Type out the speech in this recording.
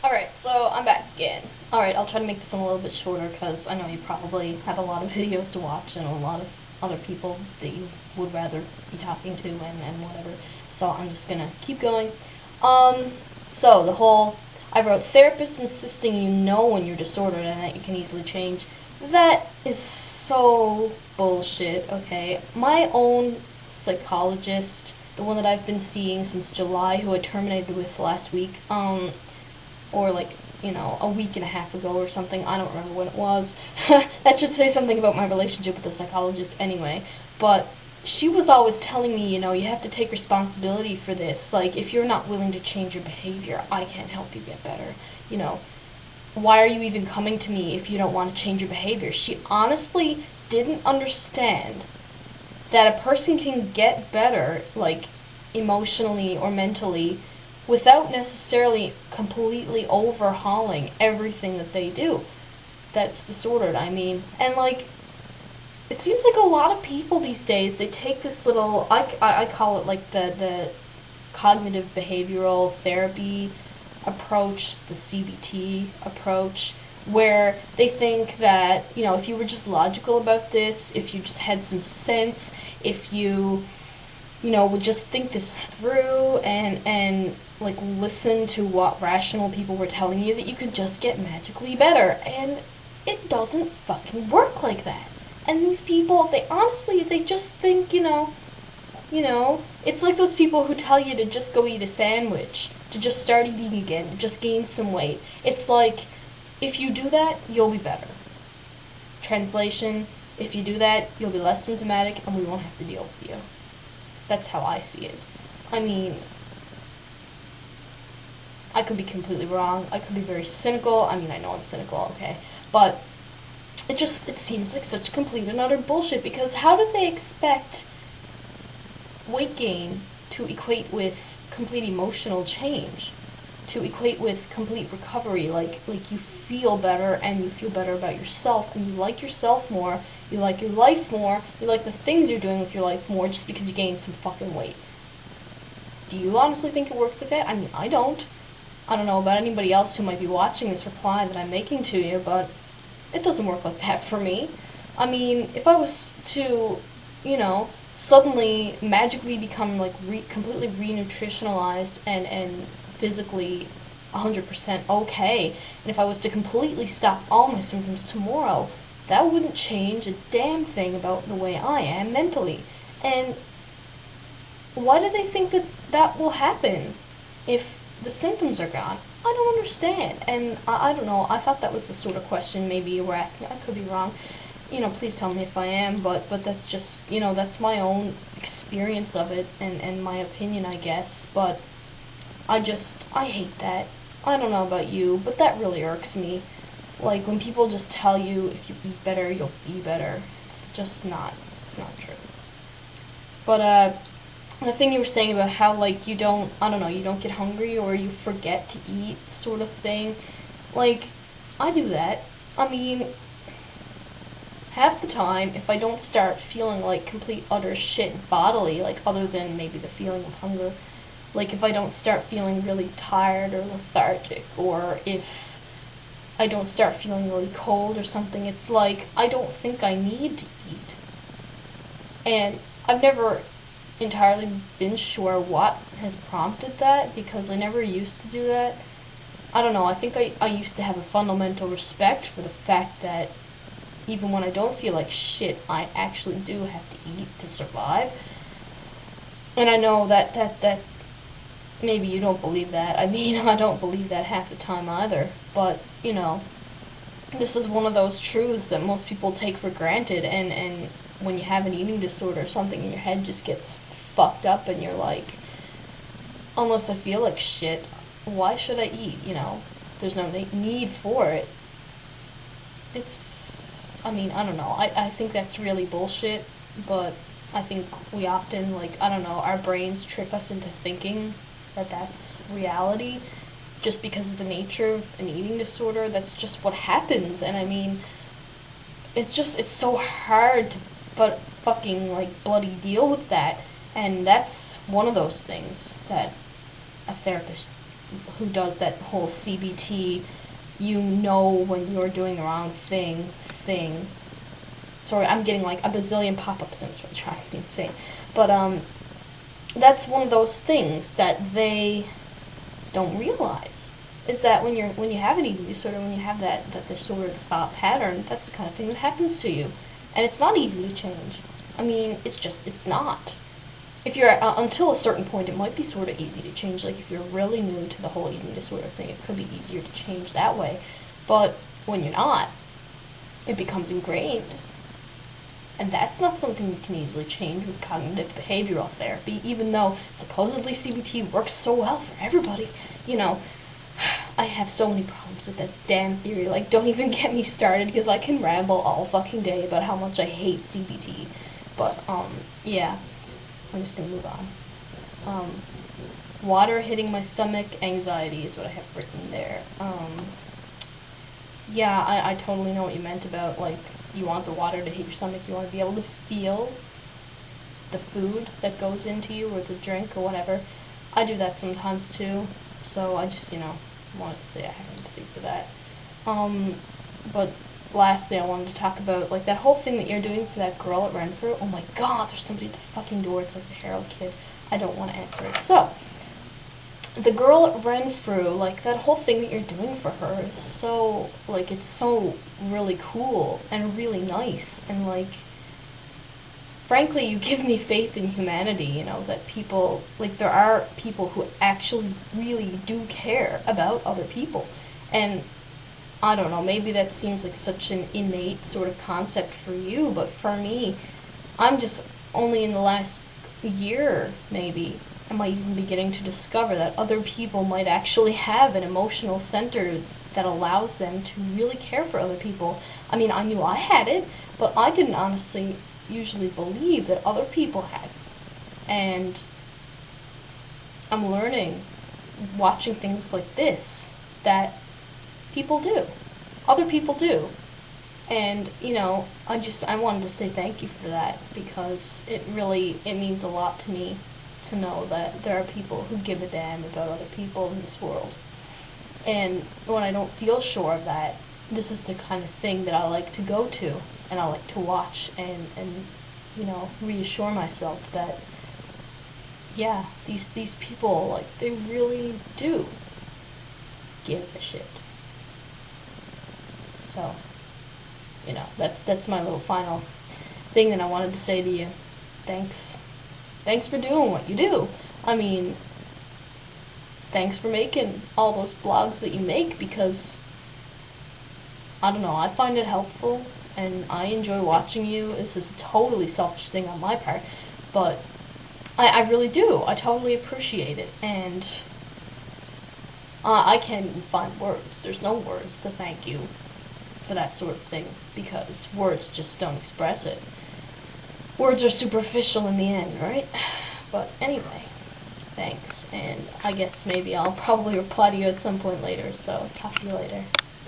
Alright, so I'm back again. Alright, I'll try to make this one a little bit shorter because I know you probably have a lot of videos to watch and a lot of other people that you would rather be talking to and whatever. So I'm just gonna keep going. So the whole, I wrote therapists insisting you know when you're disordered and that you can easily change. That is so bullshit, okay? My own psychologist, the one that I've been seeing since July, who I terminated with last week, or like, a week and a half ago or something. I don't remember when it was. That should say something about my relationship with the psychologist anyway. But she was always telling me, you have to take responsibility for this. Like, if you're not willing to change your behavior, I can't help you get better. Why are you even coming to me if you don't want to change your behavior? She honestly didn't understand that a person can get better, like, emotionally or mentally, without necessarily completely overhauling everything that they do that's disordered, I mean. And, like, it seems like a lot of people these days, they take this little, I call it, like, the cognitive behavioral therapy approach, the CBT approach, where they think that, if you were just logical about this, if you just had some sense, if you would just think this through and like listen to what rational people were telling you, that you could just get magically better. And it doesn't fucking work like that. And these people, they just think, it's like those people who tell you to just go eat a sandwich, to just start eating again, to just gain some weight. It's like, if you do that, you'll be better. Translation, if you do that, you'll be less symptomatic and we won't have to deal with you. That's how I see it. I mean, I could be completely wrong. I could be very cynical. I mean, I know I'm cynical, okay. But it seems like such complete and utter bullshit, because how do they expect weight gain to equate with complete emotional change? To equate with complete recovery, like you feel better and you feel better about yourself and you like yourself more, you like your life more, you like the things you're doing with your life more just because you gained some fucking weight. Do you honestly think it works like that? I mean, I don't. I don't know about anybody else who might be watching this reply that I'm making to you, but it doesn't work like that for me. I mean, if I was to, suddenly magically become like completely re-nutritionalized and physically 100% okay, and if I was to completely stop all my symptoms tomorrow, that wouldn't change a damn thing about the way I am mentally. And why do they think that that will happen if the symptoms are gone? I don't understand. And I don't know, I thought that was the sort of question maybe you were asking. I could be wrong. Please tell me if I am, but that's just, that's my own experience of it and my opinion, I guess. But I hate that. I don't know about you, but that really irks me. Like, when people just tell you if you eat better, you'll be better. It's not true. But, the thing you were saying about how, like, you don't get hungry or you forget to eat sort of thing, like, I do that. I mean, half the time, if I don't start feeling like complete utter shit bodily, like, other than maybe the feeling of hunger, like, if I don't start feeling really tired or lethargic, or if I don't start feeling really cold or something, it's like I don't think I need to eat. And I've never entirely been sure what has prompted that, because I never used to do that. I don't know, I think I used to have a fundamental respect for the fact that even when I don't feel like shit, I actually do have to eat to survive. And I know that maybe you don't believe that. I mean, I don't believe that half the time either. But, this is one of those truths that most people take for granted, and when you have an eating disorder, something in your head just gets fucked up and you're like, unless I feel like shit, why should I eat, There's no need for it. I don't know, I think that's really bullshit, but I think we often, our brains trick us into thinking that that's reality, just because of the nature of an eating disorder. That's just what happens. And I mean, it's so hard to fucking bloody deal with that. And that's one of those things that a therapist who does that whole CBT, you know when you're doing the wrong thing. Sorry, I'm getting like a bazillion pop-ups and I'm trying to be insane. But that's one of those things that they don't realize. Is that when you have an eating disorder, when you have that disordered thought pattern, that's the kind of thing that happens to you, and it's not easy to change. I mean, it's not. If you're until a certain point, it might be sort of easy to change. Like if you're really new to the whole eating disorder thing, it could be easier to change that way. But when you're not, it becomes ingrained. And that's not something you can easily change with cognitive behavioral therapy, even though supposedly CBT works so well for everybody. You know, I have so many problems with that damn theory. Like, don't even get me started, because I can ramble all fucking day about how much I hate CBT. But, yeah, I'm just gonna move on. Water hitting my stomach, anxiety is what I have written there. Yeah, I totally know what you meant about, like, you want the water to hit your stomach, you want to be able to feel the food that goes into you, or the drink, or whatever. I do that sometimes too, so I just, wanted to say I have empathy for that. But lastly, I wanted to talk about, like, that whole thing that you're doing for that girl at Renfrew. Oh my god, there's somebody at the fucking door, it's like the Harold kid. I don't want to answer it. So, the girl at Renfrew, like, that whole thing that you're doing for her is so, like, it's so really cool and really nice, and, like, frankly, you give me faith in humanity, that people, like, there are people who actually really do care about other people, and I don't know, maybe that seems like such an innate sort of concept for you, but for me, I'm just only in the last year, maybe, am I even beginning to discover that other people might actually have an emotional center that allows them to really care for other people. I mean, I knew I had it, but I didn't honestly usually believe that other people had. And I'm learning, watching things like this, that people do. Other people do. And, I wanted to say thank you for that, because it means a lot to me to know that there are people who give a damn about other people in this world. And when I don't feel sure of that, this is the kind of thing that I like to go to, and I like to watch and reassure myself that, yeah, these people, like, they really do give a shit. So, that's my little final thing that I wanted to say to you. Thanks for doing what you do. I mean, thanks for making all those blogs that you make, because, I don't know, I find it helpful, and I enjoy watching you. This is a totally selfish thing on my part, but I really do. I totally appreciate it, and I can't even find words. There's no words to thank you for that sort of thing, because words just don't express it. Words are superficial in the end, right? But anyway, thanks, and I guess maybe I'll probably reply to you at some point later, so talk to you later.